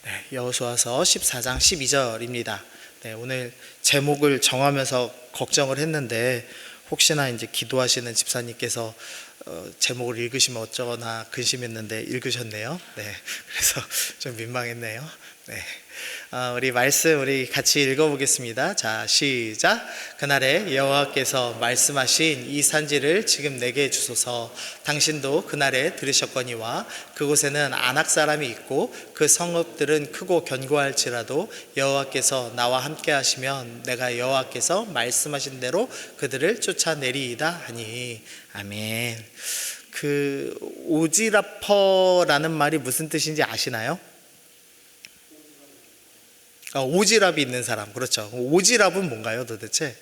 네, 여호수아서 14장 12절입니다. 네, 오늘 제목을 정하면서 걱정을 했는데 혹시나 이제 기도하시는 집사님께서 제목을 읽으시면 어쩌거나 근심했는데 읽으셨네요. 네, 그래서 좀 민망했네요. 네, 우리 말씀 우리 같이 읽어보겠습니다. 자, 시작. 그날에 여호와께서 말씀하신 이 산지를 지금 내게 주소서. 당신도 그날에 들으셨거니와 그곳에는 아낙 사람이 있고 그 성읍들은 크고 견고할지라도 여호와께서 나와 함께 하시면 내가 여호와께서 말씀하신 대로 그들을 쫓아내리이다 하니. 아멘. 그 오지라퍼라는 말이 무슨 뜻인지 아시나요? 오지랖이 있는 사람, 그렇죠. 오지랖은 뭔가요 도대체?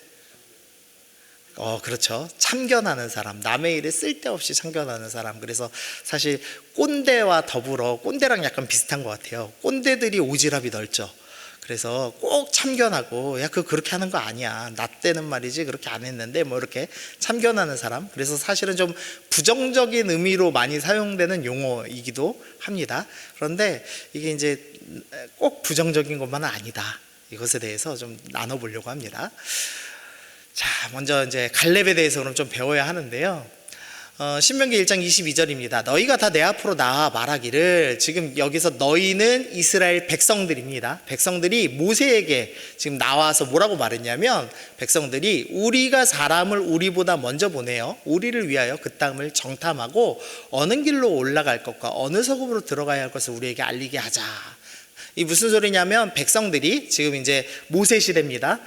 그렇죠. 참견하는 사람, 남의 일에 쓸데없이 참견하는 사람. 그래서 사실 꼰대와 더불어, 꼰대랑 약간 비슷한 것 같아요. 꼰대들이 오지랖이 넓죠. 그래서 꼭 참견하고, 야, 그렇게 하는 거 아니야, 나 때는 말이지 그렇게 안 했는데, 뭐 이렇게 참견하는 사람. 그래서 사실은 좀 부정적인 의미로 많이 사용되는 용어이기도 합니다. 그런데 이게 이제 꼭 부정적인 것만은 아니다, 이것에 대해서 좀 나눠보려고 합니다. 자, 먼저 이제 갈렙에 대해서 그럼 좀 배워야 하는데요. 신명기 1장 22절입니다. 너희가 다 내 앞으로 나와 말하기를. 지금 여기서 너희는 이스라엘 백성들입니다. 백성들이 모세에게 지금 나와서 뭐라고 말했냐면, 백성들이 우리가 사람을 우리보다 먼저 보내어 우리를 위하여 그 땅을 정탐하고 어느 길로 올라갈 것과 어느 성읍으로 들어가야 할 것을 우리에게 알리게 하자. 이 무슨 소리냐면, 백성들이 지금 이제 모세 시대입니다.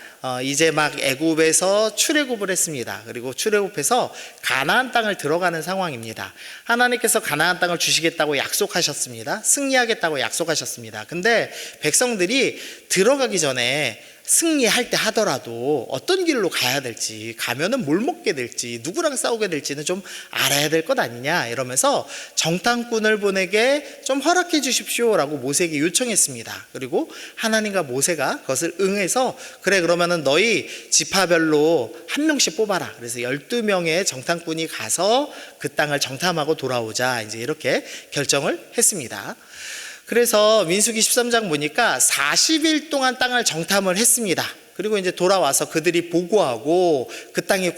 이제 막 애굽에서 출애굽을 했습니다. 그리고 출애굽해서 가나안 땅을 들어가는 상황입니다. 하나님께서 가나안 땅을 주시겠다고 약속하셨습니다. 승리하겠다고 약속하셨습니다. 근데 백성들이 들어가기 전에 승리할 때 하더라도 어떤 길로 가야 될지, 가면은 뭘 먹게 될지, 누구랑 싸우게 될지는 좀 알아야 될 것 아니냐, 이러면서 정탐꾼을 보내게 좀 허락해 주십시오라고 모세에게 요청했습니다. 그리고 하나님과 모세가 그것을 응해서, 그래, 그러면은 너희 지파별로 한 명씩 뽑아라. 그래서 12명의 정탐꾼이 가서 그 땅을 정탐하고 돌아오자, 이제 이렇게 결정을 했습니다. 그래서 민수기 13장 보니까 40일 동안 땅을 정탐을 했습니다. 그리고 이제 돌아와서 그들이 보고하고 그 땅의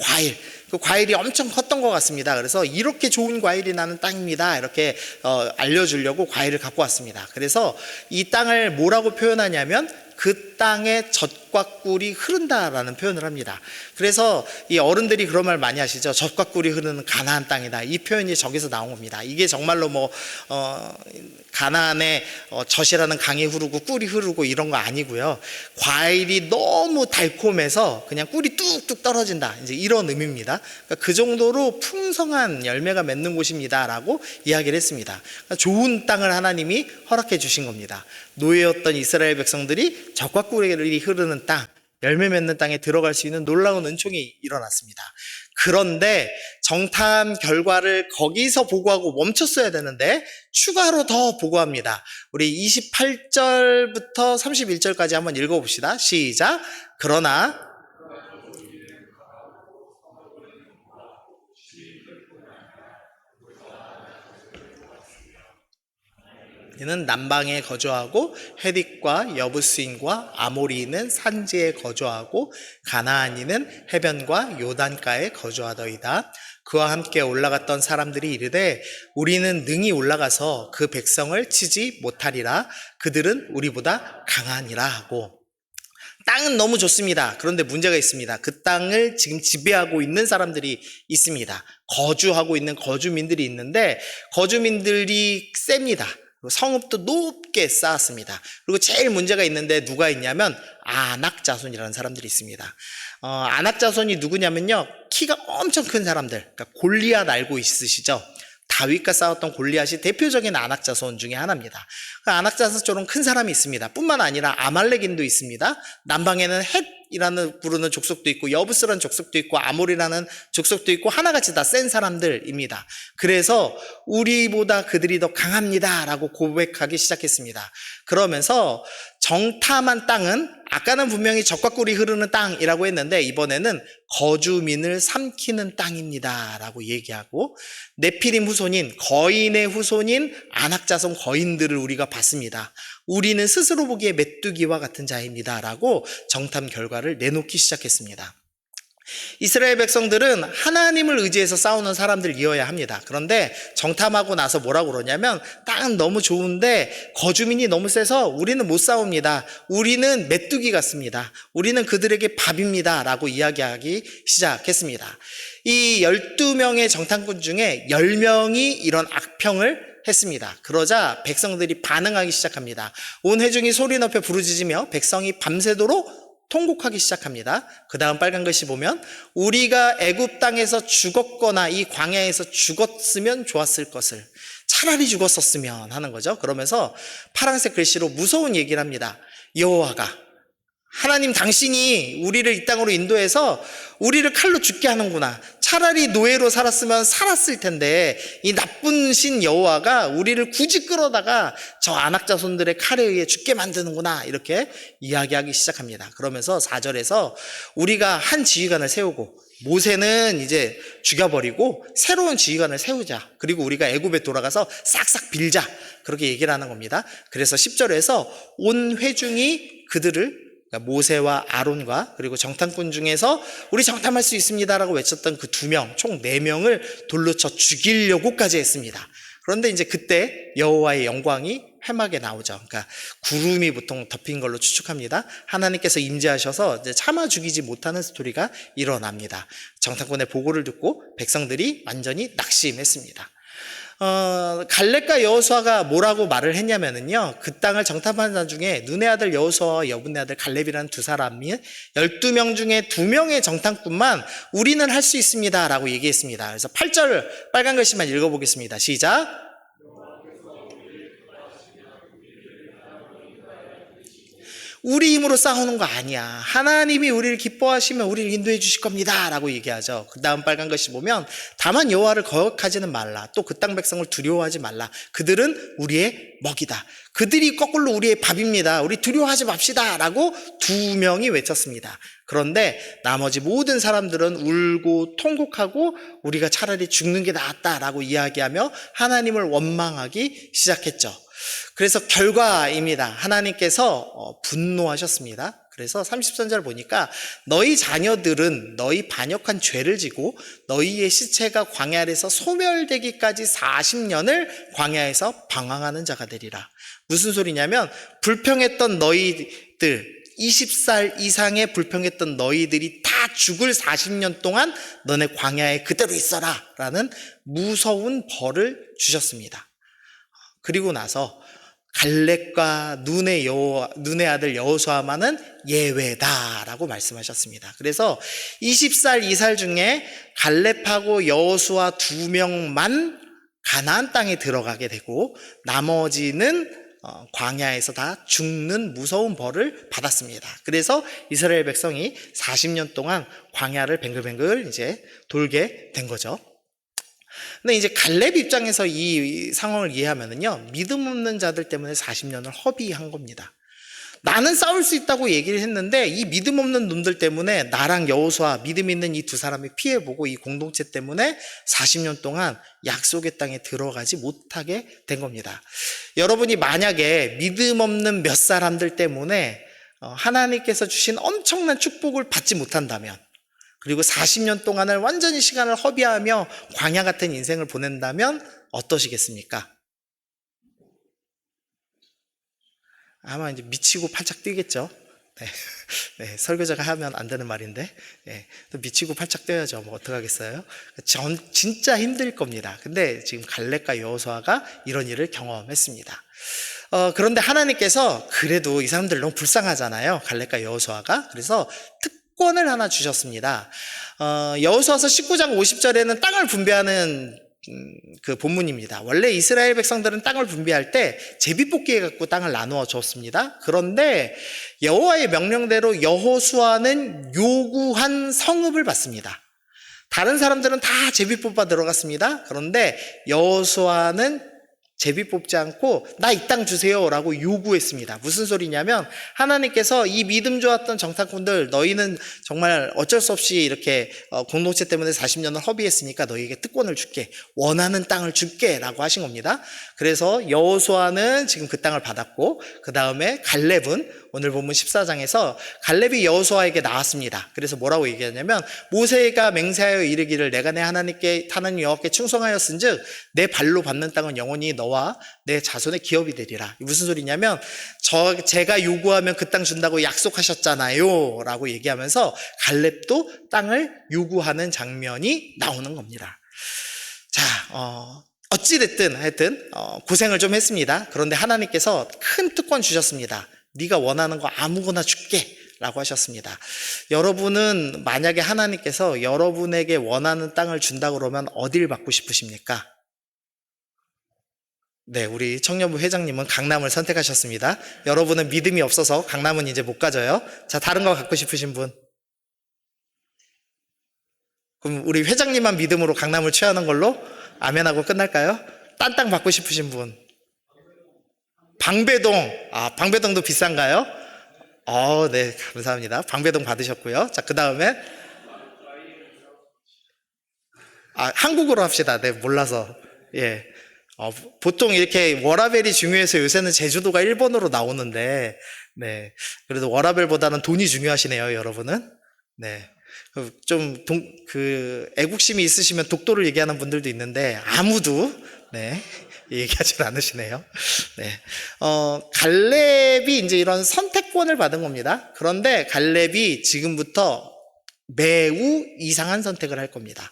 그 과일이 엄청 컸던 것 같습니다. 그래서 이렇게 좋은 과일이 나는 땅입니다, 이렇게 알려주려고 과일을 갖고 왔습니다. 그래서 이 땅을 뭐라고 표현하냐면, 그 땅에 젖과 꿀이 흐른다라는 표현을 합니다. 그래서 이 어른들이 그런 말 많이 하시죠. 젖과 꿀이 흐르는 가나안 땅이다. 이 표현이 저기서 나온 겁니다. 이게 정말로 가나안에 젖이라는 강이 흐르고 꿀이 흐르고 이런 거 아니고요. 과일이 너무 달콤해서 그냥 꿀이 뚝뚝 떨어진다, 이제 이런 의미입니다. 그러니까 그 정도로 풍성한 열매가 맺는 곳입니다라고 이야기를 했습니다. 그러니까 좋은 땅을 하나님이 허락해 주신 겁니다. 노예였던 이스라엘 백성들이 젖과 꿀이 흐르는 땅, 열매 맺는 땅에 들어갈 수 있는 놀라운 은총이 일어났습니다. 그런데 정탐 결과를 거기서 보고하고 멈췄어야 되는데 추가로 더 보고합니다. 우리 28절부터 31절까지 한번 읽어봅시다. 시작. 그러나 이는 남방에 거주하고 헤딧과 여부스인과 아모리인은 산지에 거주하고 가나안인은 해변과 요단가에 거주하더이다. 그와 함께 올라갔던 사람들이 이르되 우리는 능히 올라가서 그 백성을 치지 못하리라. 그들은 우리보다 강하니라 하고. 땅은 너무 좋습니다. 그런데 문제가 있습니다. 그 땅을 지금 지배하고 있는 사람들이 있습니다. 거주하고 있는 거주민들이 있는데, 거주민들이 셉니다. 성읍도 높게 쌓았습니다. 그리고 제일 문제가 있는데 누가 있냐면 아낙 자손이라는 사람들이 있습니다. 아낙 자손이 누구냐면요, 키가 엄청 큰 사람들. 그러니까 골리앗 알고 있으시죠? 다윗과 싸웠던 골리앗이 대표적인 아낙 자손 중에 하나입니다. 그 아낙 자손처럼 큰 사람이 있습니다. 뿐만 아니라 아말렉인도 있습니다. 남방에는 헷이라는 부르는 족속도 있고, 여부스라는 족속도 있고, 아몰이라는 족속도 있고, 하나같이 다 센 사람들입니다. 그래서 우리보다 그들이 더 강합니다 라고 고백하기 시작했습니다. 그러면서 정탐한 땅은 아까는 분명히 젖과 꿀이 흐르는 땅이라고 했는데 이번에는 거주민을 삼키는 땅입니다 라고 얘기하고, 네피림 후손인 거인의 후손인 아낙자손 거인들을 우리가 봤습니다. 우리는 스스로 보기에 메뚜기와 같은 자입니다 라고 정탐 결과를 내놓기 시작했습니다. 이스라엘 백성들은 하나님을 의지해서 싸우는 사람들이어야 합니다. 그런데 정탐하고 나서 뭐라고 그러냐면, 땅은 너무 좋은데 거주민이 너무 세서 우리는 못 싸웁니다. 우리는 메뚜기 같습니다. 우리는 그들에게 밥입니다 라고 이야기하기 시작했습니다. 이 12명의 정탐꾼 중에 10명이 이런 악평을 했습니다. 그러자 백성들이 반응하기 시작합니다. 온 회중이 소리 높여 부르짖으며 백성이 밤새도록 통곡하기 시작합니다. 그 다음 빨간 글씨 보면, 우리가 애굽 땅에서 죽었거나 이 광야에서 죽었으면 좋았을 것을, 차라리 죽었었으면 하는 거죠. 그러면서 파란색 글씨로 무서운 얘기를 합니다. 여호와가, 하나님 당신이 우리를 이 땅으로 인도해서 우리를 칼로 죽게 하는구나. 차라리 노예로 살았으면 살았을 텐데 이 나쁜 신 여호와가 우리를 굳이 끌어다가 저 안악자손들의 칼에 의해 죽게 만드는구나, 이렇게 이야기하기 시작합니다. 그러면서 4절에서 우리가 한 지휘관을 세우고, 모세는 이제 죽여버리고 새로운 지휘관을 세우자, 그리고 우리가 애굽에 돌아가서 싹싹 빌자, 그렇게 얘기를 하는 겁니다. 그래서 10절에서 온 회중이 그들을, 그러니까 모세와 아론과 그리고 정탐꾼 중에서 우리 정탐할 수 있습니다라고 외쳤던 그 2명, 총 4명을 돌로 쳐 죽이려고까지 했습니다. 그런데 이제 그때 여호와의 영광이 회막에 나오죠. 그러니까 구름이 보통 덮인 걸로 추측합니다. 하나님께서 임재하셔서 이제 참아 죽이지 못하는 스토리가 일어납니다. 정탐꾼의 보고를 듣고 백성들이 완전히 낙심했습니다. 갈렙과 여호수아가 뭐라고 말을 했냐면은요, 그 땅을 정탐한 자 중에 눈의 아들 여호수아와 여분의 아들 갈렙이라는 2사람이 12명 중에 2명의 정탐꾼만 우리는 할 수 있습니다 라고 얘기했습니다. 그래서 8절 빨간 글씨만 읽어보겠습니다. 시작. 우리 힘으로 싸우는 거 아니야. 하나님이 우리를 기뻐하시면 우리를 인도해 주실 겁니다 라고 얘기하죠. 그 다음 빨간 글씨 보면, 다만 여호와를 거역하지는 말라. 또 그 땅 백성을 두려워하지 말라. 그들은 우리의 먹이다. 그들이 거꾸로 우리의 밥입니다. 우리 두려워하지 맙시다 라고 2명이 외쳤습니다. 그런데 나머지 모든 사람들은 울고 통곡하고 우리가 차라리 죽는 게 낫다라고 이야기하며 하나님을 원망하기 시작했죠. 그래서 결과입니다. 하나님께서 분노하셨습니다. 그래서 33절 보니까, 너희 자녀들은 너희 반역한 죄를 지고 너희의 시체가 광야에서 소멸되기까지 40년을 광야에서 방황하는 자가 되리라. 무슨 소리냐면, 불평했던 너희들, 20살 이상의 불평했던 너희들이 다 죽을 40년 동안 너네 광야에 그대로 있어라 라는 무서운 벌을 주셨습니다. 그리고 나서 갈렙과 눈의 아들 여호수아만은 예외다라고 말씀하셨습니다. 그래서 20살 이살 중에 갈렙하고 여호수아 2명만 가나안 땅에 들어가게 되고, 나머지는 광야에서 다 죽는 무서운 벌을 받았습니다. 그래서 이스라엘 백성이 40년 동안 광야를 뱅글뱅글 이제 돌게 된 거죠. 근데 이제 갈렙 입장에서 이 상황을 이해하면은요, 믿음 없는 자들 때문에 40년을 허비한 겁니다. 나는 싸울 수 있다고 얘기를 했는데 이 믿음 없는 놈들 때문에 나랑 여호수아, 믿음 있는 이 2사람이 피해보고 이 공동체 때문에 40년 동안 약속의 땅에 들어가지 못하게 된 겁니다. 여러분이 만약에 믿음 없는 몇 사람들 때문에 하나님께서 주신 엄청난 축복을 받지 못한다면, 그리고 40년 동안을 완전히 시간을 허비하며 광야 같은 인생을 보낸다면 어떠시겠습니까? 아마 이제 미치고 팔짝 뛰겠죠. 네. 네, 설교자가 하면 안 되는 말인데, 네, 또 미치고 팔짝 뛰어야죠. 뭐 어떡하겠어요? 진짜 힘들 겁니다. 근데 지금 갈렙과 여호수아가 이런 일을 경험했습니다. 그런데 하나님께서 그래도 이 사람들 너무 불쌍하잖아요. 갈렙과 여호수아가. 그래서 특권을 하나 주셨습니다. 여호수아서 19장 50절에는 땅을 분배하는 그 본문입니다. 원래 이스라엘 백성들은 땅을 분배할 때 제비뽑기해 갖고 땅을 나누어 줬습니다. 그런데 여호와의 명령대로 여호수아는 요구한 성읍을 받습니다. 다른 사람들은 다 제비 뽑아 들어갔습니다. 그런데 여호수아는 제비 뽑지 않고 나 이 땅 주세요라고 요구했습니다. 무슨 소리냐면 하나님께서 이 믿음 좋았던 정탐꾼들 너희는 정말 어쩔 수 없이 이렇게 공동체 때문에 40년을 허비했으니까 너희에게 특권을 줄게. 원하는 땅을 줄게 라고 하신 겁니다. 그래서 여호수아는 지금 그 땅을 받았고 그 다음에 갈렙은 오늘 본문 14장에서 갈렙이 여호수아에게 나왔습니다. 그래서 뭐라고 얘기하냐면 모세가 맹세하여 이르기를 내가 내 하나님께 하나님 여호와께 충성하였은즉 내 발로 밟는 땅은 영원히 너와 내 자손의 기업이 되리라. 무슨 소리냐면 제가 요구하면 그 땅 준다고 약속하셨잖아요 라고 얘기하면서 갈렙도 땅을 요구하는 장면이 나오는 겁니다. 자, 어찌됐든 하여튼 고생을 좀 했습니다. 그런데 하나님께서 큰 특권 주셨습니다. 네가 원하는 거 아무거나 줄게 라고 하셨습니다. 여러분은 만약에 하나님께서 여러분에게 원하는 땅을 준다 그러면 어딜 받고 싶으십니까? 네, 우리 청년부 회장님은 강남을 선택하셨습니다. 여러분은 믿음이 없어서 강남은 이제 못 가져요. 자, 다른 거 갖고 싶으신 분? 그럼 우리 회장님만 믿음으로 강남을 취하는 걸로 아멘하고 끝날까요? 딴 땅 받고 싶으신 분? 방배동. 방배동도 비싼가요? 네, 감사합니다. 방배동 받으셨고요. 자, 그 다음에 한국어로 합시다. 네, 몰라서. 예. 보통 이렇게 워라벨이 중요해서 요새는 제주도가 일본어로 나오는데, 네. 그래도 워라벨보다는 돈이 중요하시네요, 여러분은. 네. 좀, 애국심이 있으시면 독도를 얘기하는 분들도 있는데, 아무도, 네. 얘기하지 않으시네요. 네. 갈렙이 이제 이런 선택권을 받은 겁니다. 그런데 갈렙이 지금부터 매우 이상한 선택을 할 겁니다.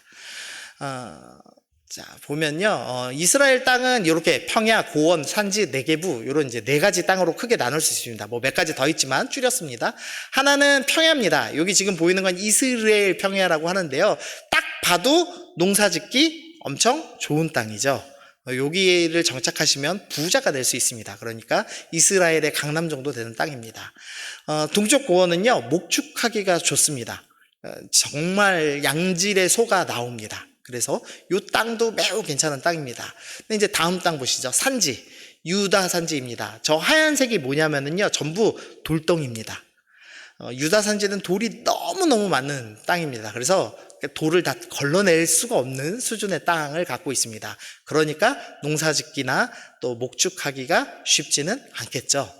자, 보면요. 이스라엘 땅은 이렇게 평야, 고원, 산지, 네게부, 이런 이제 네 가지 땅으로 크게 나눌 수 있습니다. 뭐 몇 가지 더 있지만 줄였습니다. 하나는 평야입니다. 여기 지금 보이는 건 이스라엘 평야라고 하는데요. 딱 봐도 농사 짓기 엄청 좋은 땅이죠. 여기를 정착하시면 부자가 될 수 있습니다. 그러니까 이스라엘의 강남 정도 되는 땅입니다. 동쪽 고원은요, 목축하기가 좋습니다. 정말 양질의 소가 나옵니다. 그래서 이 땅도 매우 괜찮은 땅입니다. 근데 이제 다음 땅 보시죠. 산지, 유다 산지입니다. 저 하얀색이 뭐냐면요, 전부 돌덩입니다. 유다 산지는 돌이 너무너무 많은 땅입니다. 그래서 돌을 다 걸러낼 수가 없는 수준의 땅을 갖고 있습니다. 그러니까 농사짓기나 또 목축하기가 쉽지는 않겠죠.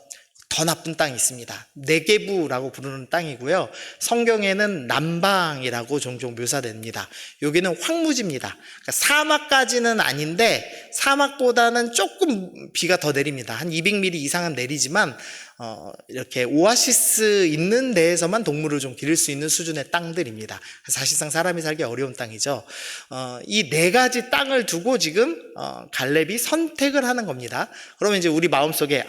더 나쁜 땅이 있습니다. 네게부라고 부르는 땅이고요. 성경에는 남방이라고 종종 묘사됩니다. 여기는 황무지입니다. 그러니까 사막까지는 아닌데 사막보다는 조금 비가 더 내립니다. 한 200mm 이상은 내리지만 이렇게 오아시스 있는 데에서만 동물을 좀 기를 수 있는 수준의 땅들입니다. 사실상 사람이 살기 어려운 땅이죠. 이 네 가지 땅을 두고 지금 갈렙이 선택을 하는 겁니다. 그러면 이제 우리 마음속에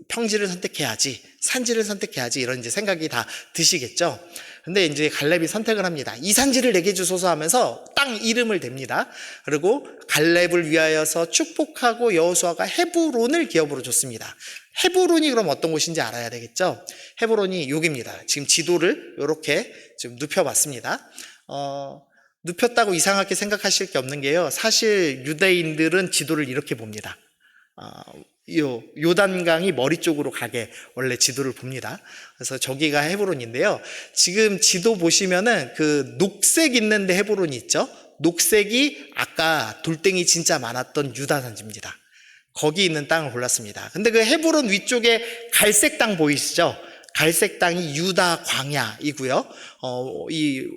평지를 선택해야지, 산지를 선택해야지, 이런 이제 생각이 다 드시겠죠. 근데 이제 갈렙이 선택을 합니다. 이 산지를 내게 주소서 하면서 땅 이름을 댑니다. 그리고 갈렙을 위하여서 축복하고 여호수아가 헤브론을 기업으로 줬습니다. 헤브론이 그럼 어떤 곳인지 알아야 되겠죠. 헤브론이 여기입니다. 지금 지도를 이렇게 지금 눕혀봤습니다. 눕혔다고 이상하게 생각하실 게 없는 게요. 사실 유대인들은 지도를 이렇게 봅니다. 요단강이 머리 쪽으로 가게 원래 지도를 봅니다. 그래서 저기가 헤브론인데요. 지금 지도 보시면은 그 녹색 있는데 헤브론이 있죠. 녹색이 아까 돌덩이 진짜 많았던 유다 산지입니다. 거기 있는 땅을 골랐습니다. 근데 그 헤브론 위쪽에 갈색 땅 보이시죠? 갈색 땅이 유다 광야이고요. 이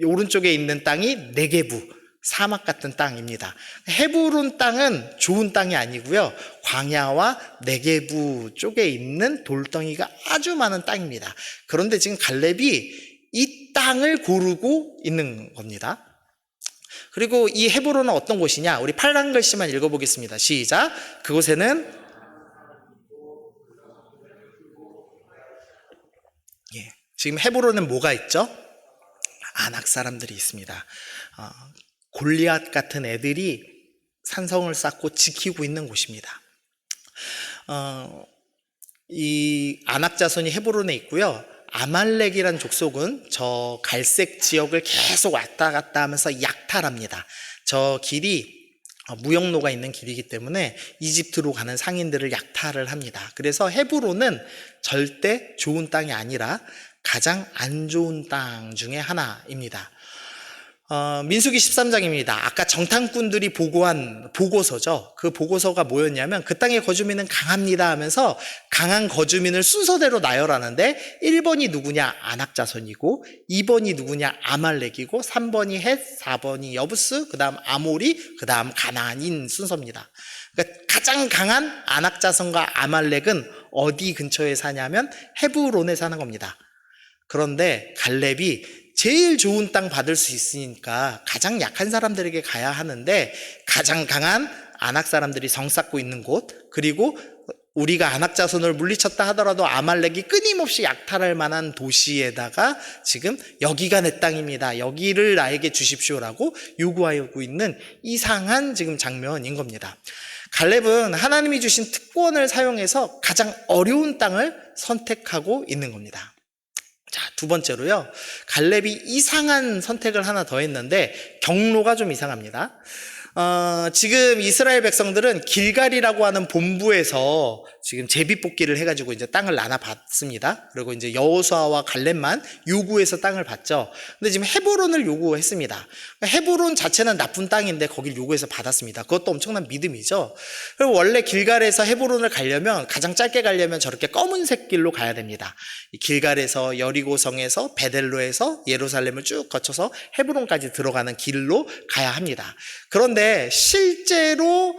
오른쪽에 있는 땅이 네게부, 사막 같은 땅입니다. 헤브론 땅은 좋은 땅이 아니고요. 광야와 네게부 쪽에 있는 돌덩이가 아주 많은 땅입니다. 그런데 지금 갈렙이 이 땅을 고르고 있는 겁니다. 그리고 이 헤브론은 어떤 곳이냐? 우리 빨간 글씨만 읽어보겠습니다. 시작. 그곳에는 지금 헤브론은 뭐가 있죠? 아낙 사람들이 있습니다. 골리앗 같은 애들이 산성을 쌓고 지키고 있는 곳입니다. 이 아낙 자손이 헤브론에 있고요. 아말렉이란 족속은 저 갈색 지역을 계속 왔다 갔다 하면서 약탈합니다. 저 길이 무역로가 있는 길이기 때문에 이집트로 가는 상인들을 약탈을 합니다. 그래서 헤브론은 절대 좋은 땅이 아니라 가장 안 좋은 땅 중에 하나입니다. 민수기 13장입니다. 아까 정탐꾼들이 보고한 보고서죠. 그 보고서가 뭐였냐면 그 땅의 거주민은 강합니다 하면서 강한 거주민을 순서대로 나열하는데 1번이 누구냐? 아낙 자손이고 2번이 누구냐? 아말렉이고 3번이 헷, 4번이 여부스, 그 다음 아모리, 그 다음 가나안인 순서입니다. 그러니까 가장 강한 아낙 자손과 아말렉은 어디 근처에 사냐면 헤브론에 사는 겁니다. 그런데 갈렙이 제일 좋은 땅 받을 수 있으니까 가장 약한 사람들에게 가야 하는데 가장 강한 아낙 사람들이 성 쌓고 있는 곳, 그리고 우리가 아낙 자손을 물리쳤다 하더라도 아말렉이 끊임없이 약탈할 만한 도시에다가 지금 여기가 내 땅입니다, 여기를 나에게 주십시오라고 요구하고 있는 이상한 지금 장면인 겁니다. 갈렙은 하나님이 주신 특권을 사용해서 가장 어려운 땅을 선택하고 있는 겁니다. 자, 두 번째로요, 갈렙이 이상한 선택을 하나 더 했는데 경로가 좀 이상합니다. 지금 이스라엘 백성들은 길갈이라고 하는 본부에서 지금 제비뽑기를 해가지고 이제 땅을 나눠받습니다. 그리고 이제 여호수아와 갈렙만 요구해서 땅을 받죠. 근데 지금 헤브론을 요구했습니다. 헤브론 자체는 나쁜 땅인데 거길 요구해서 받았습니다. 그것도 엄청난 믿음이죠. 그리고 원래 길갈에서 헤브론을 가려면, 가장 짧게 가려면 저렇게 검은색 길로 가야 됩니다. 이 길갈에서 여리고성에서 베델로에서 예루살렘을 쭉 거쳐서 헤브론까지 들어가는 길로 가야 합니다. 그런데 실제로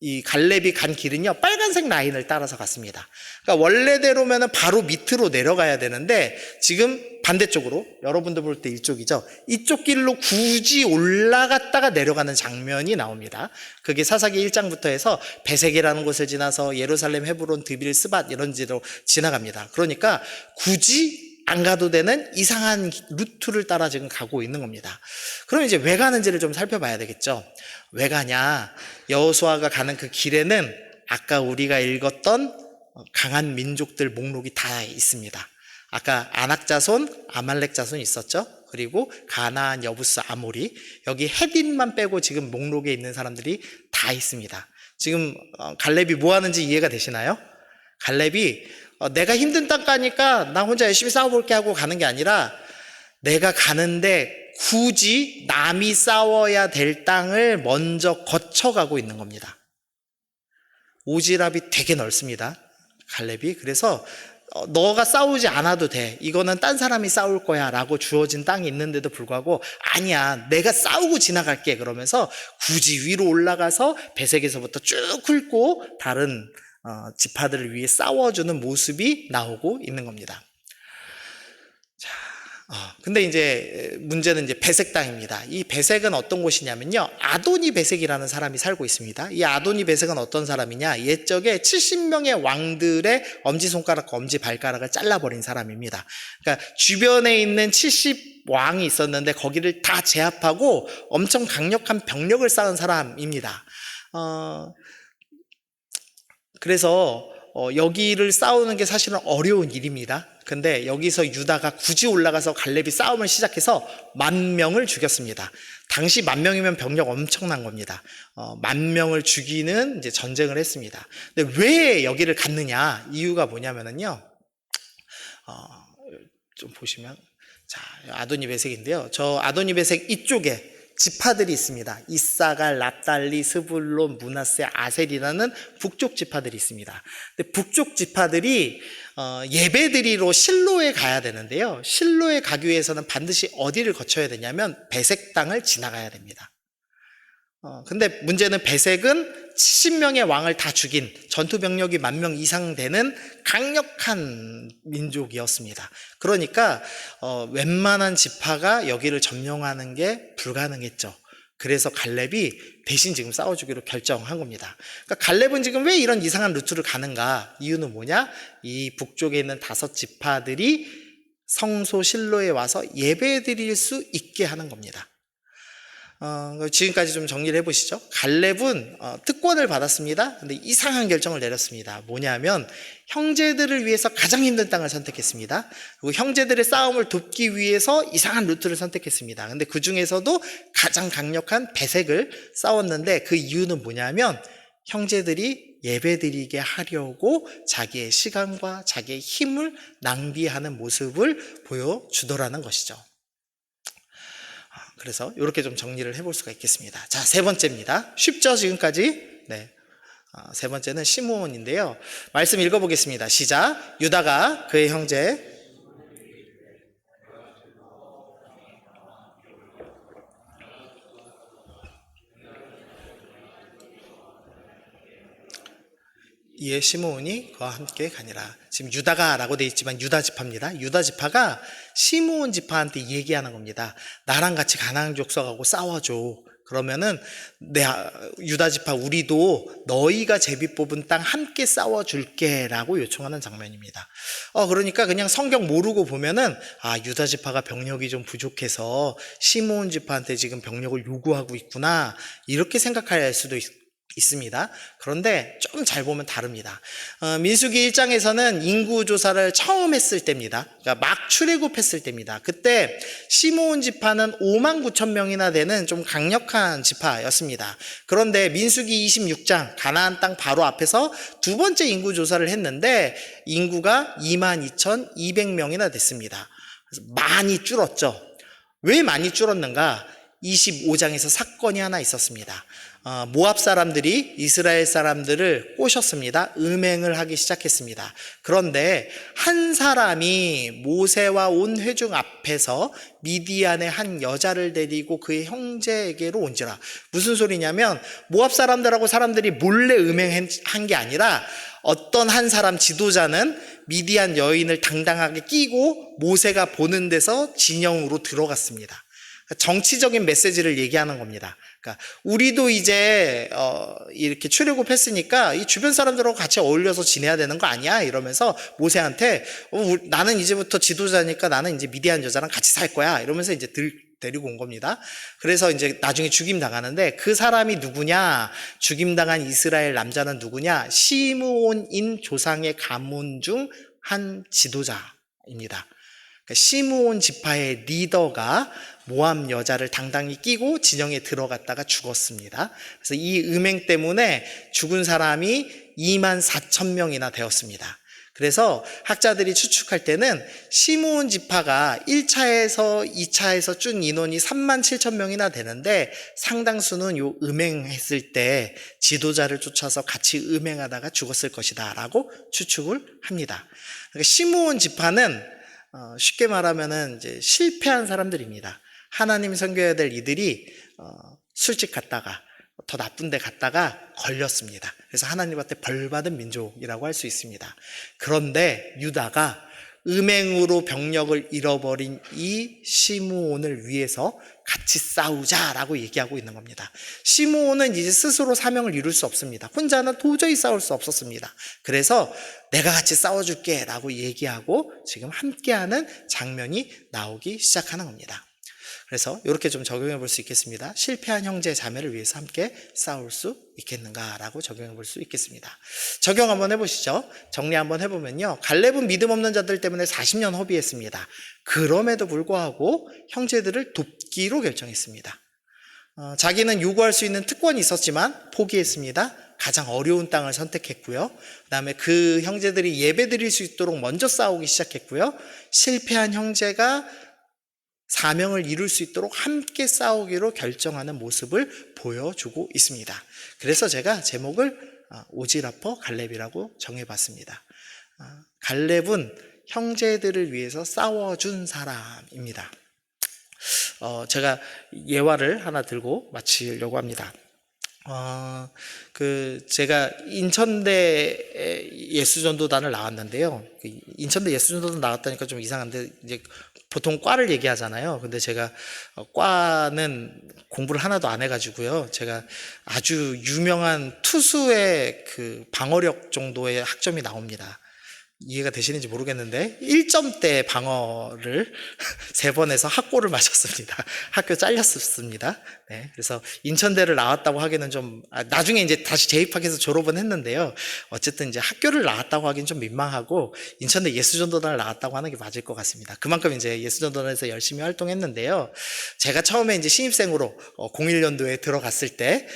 이 갈렙이 간 길은요, 빨간색 라인을 따라서 갔습니다. 그러니까 원래대로면 바로 밑으로 내려가야 되는데 지금 반대쪽으로, 여러분들 볼 때 이쪽이죠, 이쪽 길로 굳이 올라갔다가 내려가는 장면이 나옵니다. 그게 사사기 1장부터 해서 베색이라는 곳을 지나서 예루살렘, 헤브론, 드빌, 스밧 이런 지로 지나갑니다. 그러니까 굳이 안 가도 되는 이상한 루트를 따라 지금 가고 있는 겁니다. 그럼 이제 왜 가는지를 좀 살펴봐야 되겠죠. 왜 가냐? 여호수아가 가는 그 길에는 아까 우리가 읽었던 강한 민족들 목록이 다 있습니다. 아까 아낙 자손, 아말렉 자손이 있었죠. 그리고 가나안, 여부스, 아모리, 여기 헤딘만 빼고 지금 목록에 있는 사람들이 다 있습니다. 지금 갈렙이 뭐 하는지 이해가 되시나요? 갈렙이 내가 힘든 땅 가니까 나 혼자 열심히 싸워볼게 하고 가는 게 아니라, 내가 가는데 굳이 남이 싸워야 될 땅을 먼저 거쳐가고 있는 겁니다. 오지랖이 되게 넓습니다, 갈렙이. 그래서 너가 싸우지 않아도 돼, 이거는 딴 사람이 싸울 거야 라고 주어진 땅이 있는데도 불구하고, 아니야, 내가 싸우고 지나갈게 그러면서 굳이 위로 올라가서 베색에서부터 쭉 훑고 다른 지파들을 위해 싸워주는 모습이 나오고 있는 겁니다. 자, 근데 이제 문제는 이제 베색 땅입니다. 이 베색은 어떤 곳이냐면요, 아도니 베색이라는 사람이 살고 있습니다. 이 아도니 베색은 어떤 사람이냐, 옛적에 70명의 왕들의 엄지손가락과 엄지발가락을 잘라버린 사람입니다. 그러니까 주변에 있는 70왕이 있었는데 거기를 다 제압하고 엄청 강력한 병력을 쌓은 사람입니다. 그래서 여기를 싸우는 게 사실은 어려운 일입니다. 근데 여기서 유다가 굳이 올라가서 갈렙이 싸움을 시작해서 10,000명을 죽였습니다. 당시 10,000명이면 병력 엄청난 겁니다. 10,000명을 죽이는 이제 전쟁을 했습니다. 근데 왜 여기를 갔느냐? 이유가 뭐냐면은요, 좀 보시면, 자, 아도니 베색인데요. 저 아도니 베색 이쪽에 지파들이 있습니다. 이사갈, 납달리, 스불론, 므낫세, 아셀이라는 북쪽 지파들이 있습니다. 근데 북쪽 지파들이 예배드리러 실로에 가야 되는데요, 실로에 가기 위해서는 반드시 어디를 거쳐야 되냐면 베색 땅을 지나가야 됩니다. 근데 문제는 베색은 70명의 왕을 다 죽인, 전투 병력이 10,000명 이상 되는 강력한 민족이었습니다. 그러니까 웬만한 지파가 여기를 점령하는 게 불가능했죠. 그래서 갈렙이 대신 지금 싸워주기로 결정한 겁니다. 그러니까 갈렙은 지금 왜 이런 이상한 루트를 가는가? 이유는 뭐냐? 이 북쪽에 있는 5 지파들이 성소 실로에 와서 예배 드릴 수 있게 하는 겁니다. 지금까지 좀 정리를 해보시죠. 갈렙은 특권을 받았습니다. 근데 이상한 결정을 내렸습니다. 뭐냐면 형제들을 위해서 가장 힘든 땅을 선택했습니다. 그리고 형제들의 싸움을 돕기 위해서 이상한 루트를 선택했습니다. 근데 그 중에서도 가장 강력한 배색을 싸웠는데 그 이유는 뭐냐면 형제들이 예배드리게 하려고 자기의 시간과 자기의 힘을 낭비하는 모습을 보여주더라는 것이죠. 그래서 이렇게 좀 정리를 해볼 수가 있겠습니다. 자, 세 번째입니다. 쉽죠, 지금까지? 네. 세 번째는 시므온인데요. 말씀 읽어보겠습니다. 시작. 유다가 그의 형제 이에 시므온이 그와 함께 가니라. 지금 유다가라고 되어 있지만 유다 지파입니다. 유다 지파가 시므온 지파한테 얘기하는 겁니다. 나랑 같이 가나안 족속하고 싸워줘. 그러면은 유다 지파 우리도 너희가 제비 뽑은 땅 함께 싸워줄게라고 요청하는 장면입니다. 그러니까 그냥 성경 모르고 보면은 유다 지파가 병력이 좀 부족해서 시므온 지파한테 지금 병력을 요구하고 있구나 이렇게 생각할 수도 있습니다. 그런데 좀 잘 보면 다릅니다. 민수기 1장에서는 인구조사를 처음 했을 때입니다. 그러니까 막 출애굽했을 때입니다. 그때 시므온 지파는 5만 9천 명이나 되는 좀 강력한 지파였습니다. 그런데 민수기 26장 가나안 땅 바로 앞에서 두 번째 인구조사를 했는데 인구가 2만 2,200명이나 됐습니다. 그래서 많이 줄었죠. 왜 많이 줄었는가? 25장에서 사건이 하나 있었습니다. 모압 사람들이 이스라엘 사람들을 꼬셨습니다. 음행을 하기 시작했습니다. 그런데 한 사람이 모세와 온 회중 앞에서 미디안의 한 여자를 데리고 그의 형제에게로 온지라. 무슨 소리냐면 모압 사람들하고 사람들이 몰래 음행한 게 아니라 어떤 한 사람 지도자는 미디안 여인을 당당하게 끼고 모세가 보는 데서 진영으로 들어갔습니다. 정치적인 메시지를 얘기하는 겁니다. 그러니까 우리도 이제 이렇게 출애굽했으니까 이 주변 사람들하고 같이 어울려서 지내야 되는 거 아니야? 이러면서 모세한테 나는 이제부터 지도자니까 나는 이제 미디안 여자랑 같이 살 거야. 이러면서 이제 데리고 온 겁니다. 그래서 이제 나중에 죽임 당하는데 그 사람이 누구냐? 죽임 당한 이스라엘 남자는 누구냐? 시므온인 조상의 가문 중 한 지도자입니다. 그러니까 시므온 지파의 리더가 모압 여자를 당당히 끼고 진영에 들어갔다가 죽었습니다. 그래서 이 음행 때문에 죽은 사람이 2만 4천 명이나 되었습니다. 그래서 학자들이 추측할 때는 시므온 지파가 1차에서 2차에서 준 인원이 3만 7천 명이나 되는데 상당수는 요 음행했을 때 지도자를 쫓아서 같이 음행하다가 죽었을 것이다 라고 추측을 합니다. 그러니까 시므온 지파는 쉽게 말하면은 이제 실패한 사람들입니다. 하나님 섬겨야 될 이들이 술집 갔다가 더 나쁜 데 갔다가 걸렸습니다. 그래서 하나님한테 벌받은 민족이라고 할 수 있습니다. 그런데 유다가 음행으로 병력을 잃어버린 이 시므온을 위해서 같이 싸우자라고 얘기하고 있는 겁니다. 시므온은 이제 스스로 사명을 이룰 수 없습니다. 혼자는 도저히 싸울 수 없었습니다. 그래서 내가 같이 싸워줄게 라고 얘기하고 지금 함께하는 장면이 나오기 시작하는 겁니다. 그래서 이렇게 좀 적용해 볼 수 있겠습니다. 실패한 형제 자매를 위해서 함께 싸울 수 있겠는가라고 적용해 볼 수 있겠습니다. 적용 한번 해보시죠. 정리 한번 해보면요. 갈렙은 믿음 없는 자들 때문에 40년 허비했습니다. 그럼에도 불구하고 형제들을 돕기로 결정했습니다. 자기는 요구할 수 있는 특권이 있었지만 포기했습니다. 가장 어려운 땅을 선택했고요. 그 다음에 그 형제들이 예배 드릴 수 있도록 먼저 싸우기 시작했고요. 실패한 형제가 사명을 이룰 수 있도록 함께 싸우기로 결정하는 모습을 보여주고 있습니다. 그래서 제가 제목을 오지라퍼 갈렙이라고 정해봤습니다. 갈렙은 형제들을 위해서 싸워준 사람입니다. 제가 예화를 하나 들고 마치려고 합니다. 제가 인천대 예수전도단을 나왔는데요. 인천대 예수전도단 나왔다니까 좀 이상한데, 이제 보통 과를 얘기하잖아요. 근데 제가 과는 공부를 하나도 안 해가지고요. 제가 아주 유명한 투수의 그 방어력 정도의 학점이 나옵니다. 이해가 되시는지 모르겠는데 1점대 방어를 3번 해서 학고를 맞았습니다. 학교 잘렸었습니다. 네, 그래서 인천대를 나왔다고 하기는 좀 나중에 이제 다시 재입학해서 졸업은 했는데요. 어쨌든 이제 학교를 나왔다고 하기는 좀 민망하고 인천대 예수전도단을 나왔다고 하는 게 맞을 것 같습니다. 그만큼 이제 예수전도단에서 열심히 활동했는데요. 제가 처음에 이제 신입생으로 01년도에 들어갔을 때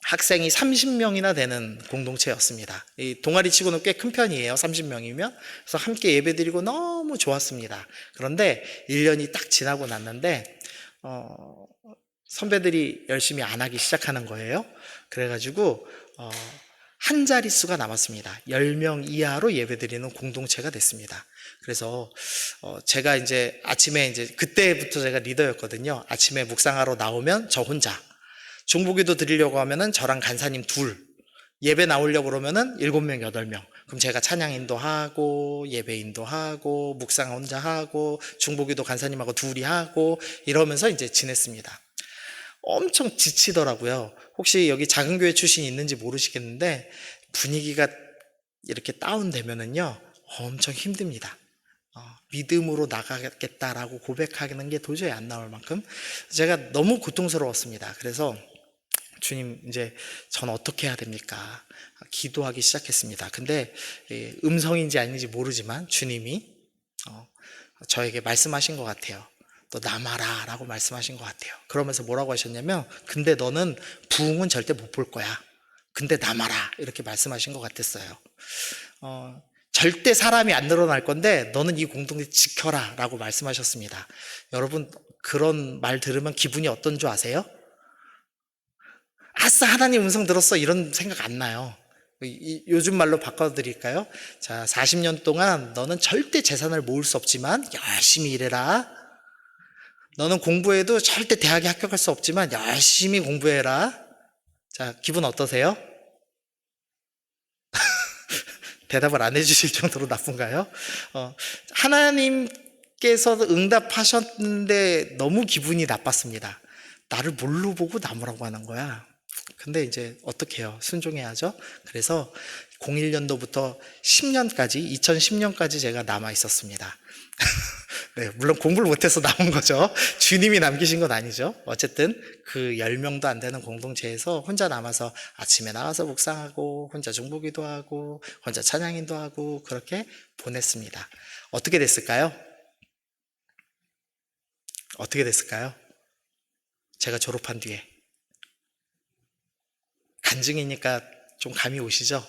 학생이 30명이나 되는 공동체였습니다. 이 동아리 치고는 꽤 큰 편이에요. 30명이면. 그래서 함께 예배드리고 너무 좋았습니다. 그런데 1년이 딱 지나고 났는데 선배들이 열심히 안 하기 시작하는 거예요. 그래가지고 한 자릿수가 남았습니다. 10명 이하로 예배드리는 공동체가 됐습니다. 그래서 제가 이제 아침에 이제 그때부터 제가 리더였거든요. 아침에 묵상하러 나오면 저 혼자, 중보기도 드리려고 하면은 저랑 간사님 둘, 예배 나오려고 그러면은 7명, 8명. 그럼 제가 찬양인도 하고, 예배인도 하고, 묵상 혼자 하고, 중보기도 간사님하고 둘이 하고, 이러면서 이제 지냈습니다. 엄청 지치더라고요. 혹시 여기 작은 교회 출신이 있는지 모르시겠는데, 분위기가 이렇게 다운되면은요, 엄청 힘듭니다. 믿음으로 나가겠다라고 고백하는 게 도저히 안 나올 만큼 제가 너무 고통스러웠습니다. 그래서 주님, 이제 전 어떻게 해야 됩니까? 기도하기 시작했습니다. 근데 음성인지 아닌지 모르지만 주님이 저에게 말씀하신 것 같아요. 너 남아라 라고 말씀하신 것 같아요. 그러면서 뭐라고 하셨냐면, 근데 너는 부흥은 절대 못 볼 거야. 근데 남아라, 이렇게 말씀하신 것 같았어요. 절대 사람이 안 늘어날 건데 너는 이 공동체 지켜라 라고 말씀하셨습니다. 여러분, 그런 말 들으면 기분이 어떤 줄 아세요? 아싸, 하나님 음성 들었어, 이런 생각 안 나요. 요즘 말로 바꿔드릴까요? 자, 40년 동안 너는 절대 재산을 모을 수 없지만 열심히 일해라. 너는 공부해도 절대 대학에 합격할 수 없지만 열심히 공부해라. 자, 기분 어떠세요? 대답을 안 해주실 정도로 나쁜가요? 하나님께서 응답하셨는데 너무 기분이 나빴습니다. 나를 뭘로 보고 나무라고 하는 거야. 근데 이제 어떻게 해요? 순종해야죠. 그래서 01년도부터 10년까지, 2010년까지 제가 남아 있었습니다. 네, 물론 공부를 못해서 남은 거죠. 주님이 남기신 건 아니죠. 어쨌든 그 10명도 안 되는 공동체에서 혼자 남아서 아침에 나와서 묵상하고, 혼자 중보기도 하고, 혼자 찬양인도 하고, 그렇게 보냈습니다. 어떻게 됐을까요? 어떻게 됐을까요? 제가 졸업한 뒤에. 간증이니까 좀 감이 오시죠?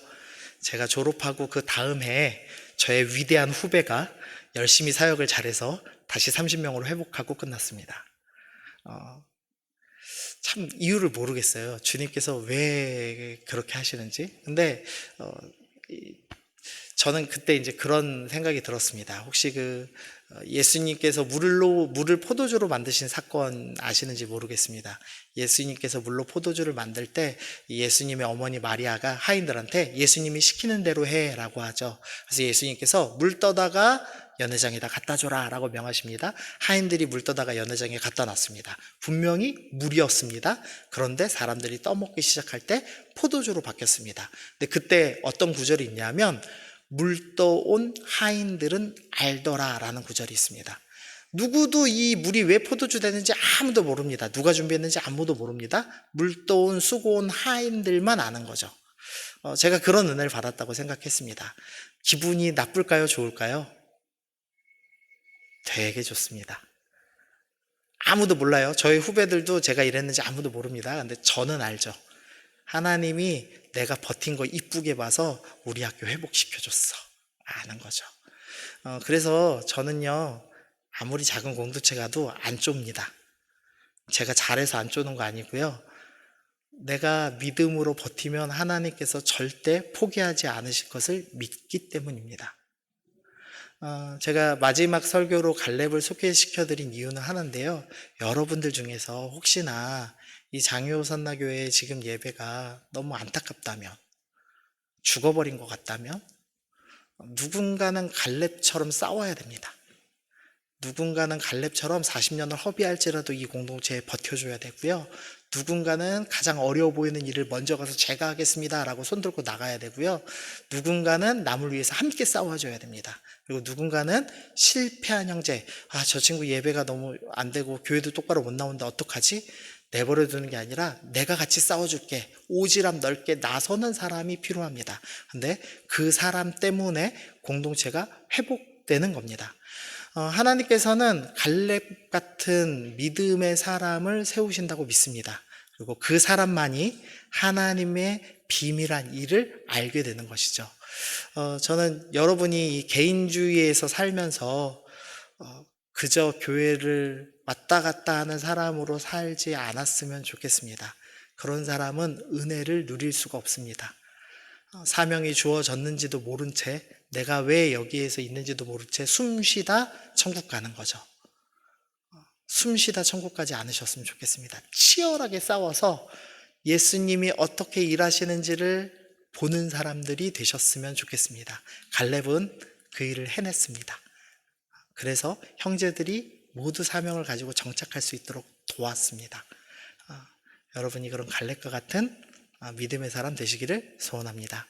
제가 졸업하고 그 다음 해에 저의 위대한 후배가 열심히 사역을 잘해서 다시 30명으로 회복하고 끝났습니다. 참 이유를 모르겠어요. 주님께서 왜 그렇게 하시는지. 근데 저는 그때 이제 그런 생각이 들었습니다. 혹시 예수님께서 물을 포도주로 만드신 사건 아시는지 모르겠습니다. 예수님께서 물로 포도주를 만들 때 예수님의 어머니 마리아가 하인들한테 예수님이 시키는 대로 해라고 하죠. 그래서 예수님께서 물 떠다가 연회장에다 갖다 줘라 라고 명하십니다. 하인들이 물 떠다가 연회장에 갖다 놨습니다. 분명히 물이었습니다. 그런데 사람들이 떠먹기 시작할 때 포도주로 바뀌었습니다. 근데 그때 어떤 구절이 있냐면, 물 떠온 하인들은 알더라 라는 구절이 있습니다. 누구도 이 물이 왜 포도주 되는지 아무도 모릅니다. 누가 준비했는지 아무도 모릅니다. 물 떠온 수고 온 하인들만 아는 거죠. 제가 그런 은혜를 받았다고 생각했습니다. 기분이 나쁠까요? 좋을까요? 되게 좋습니다. 아무도 몰라요. 저희 후배들도 제가 이랬는지 아무도 모릅니다. 근데 저는 알죠. 하나님이 내가 버틴 거 이쁘게 봐서 우리 학교 회복시켜줬어. 아는 거죠. 그래서 저는요, 아무리 작은 공동체 가도 안 좁니다. 제가 잘해서 안 쪼는 거 아니고요. 내가 믿음으로 버티면 하나님께서 절대 포기하지 않으실 것을 믿기 때문입니다. 제가 마지막 설교로 갈렙을 소개시켜드린 이유는 하나인데요. 여러분들 중에서 혹시나 이 장효 선나교회의 지금 예배가 너무 안타깝다면, 죽어버린 것 같다면, 누군가는 갈렙처럼 싸워야 됩니다. 누군가는 갈렙처럼 40년을 허비할지라도 이 공동체에 버텨줘야 되고요. 누군가는 가장 어려워 보이는 일을 먼저 가서 제가 하겠습니다 라고 손들고 나가야 되고요. 누군가는 남을 위해서 함께 싸워줘야 됩니다. 그리고 누군가는 실패한 형제, 저 친구 예배가 너무 안 되고 교회도 똑바로 못 나온다, 어떡하지? 내버려 두는 게 아니라 내가 같이 싸워줄게, 오지랖 넓게 나서는 사람이 필요합니다. 근데 그 사람 때문에 공동체가 회복되는 겁니다. 하나님께서는 갈렙 같은 믿음의 사람을 세우신다고 믿습니다. 그리고 그 사람만이 하나님의 비밀한 일을 알게 되는 것이죠. 저는 여러분이 이 개인주의에서 살면서 그저 교회를 왔다 갔다 하는 사람으로 살지 않았으면 좋겠습니다. 그런 사람은 은혜를 누릴 수가 없습니다. 사명이 주어졌는지도 모른 채, 내가 왜 여기에서 있는지도 모른 채 숨쉬다 천국 가는 거죠. 숨쉬다 천국 가지 않으셨으면 좋겠습니다. 치열하게 싸워서 예수님이 어떻게 일하시는지를 보는 사람들이 되셨으면 좋겠습니다. 갈렙은 그 일을 해냈습니다. 그래서 형제들이 모두 사명을 가지고 정착할 수 있도록 도왔습니다. 여러분이 그런 갈렙과 같은 믿음의 사람 되시기를 소원합니다.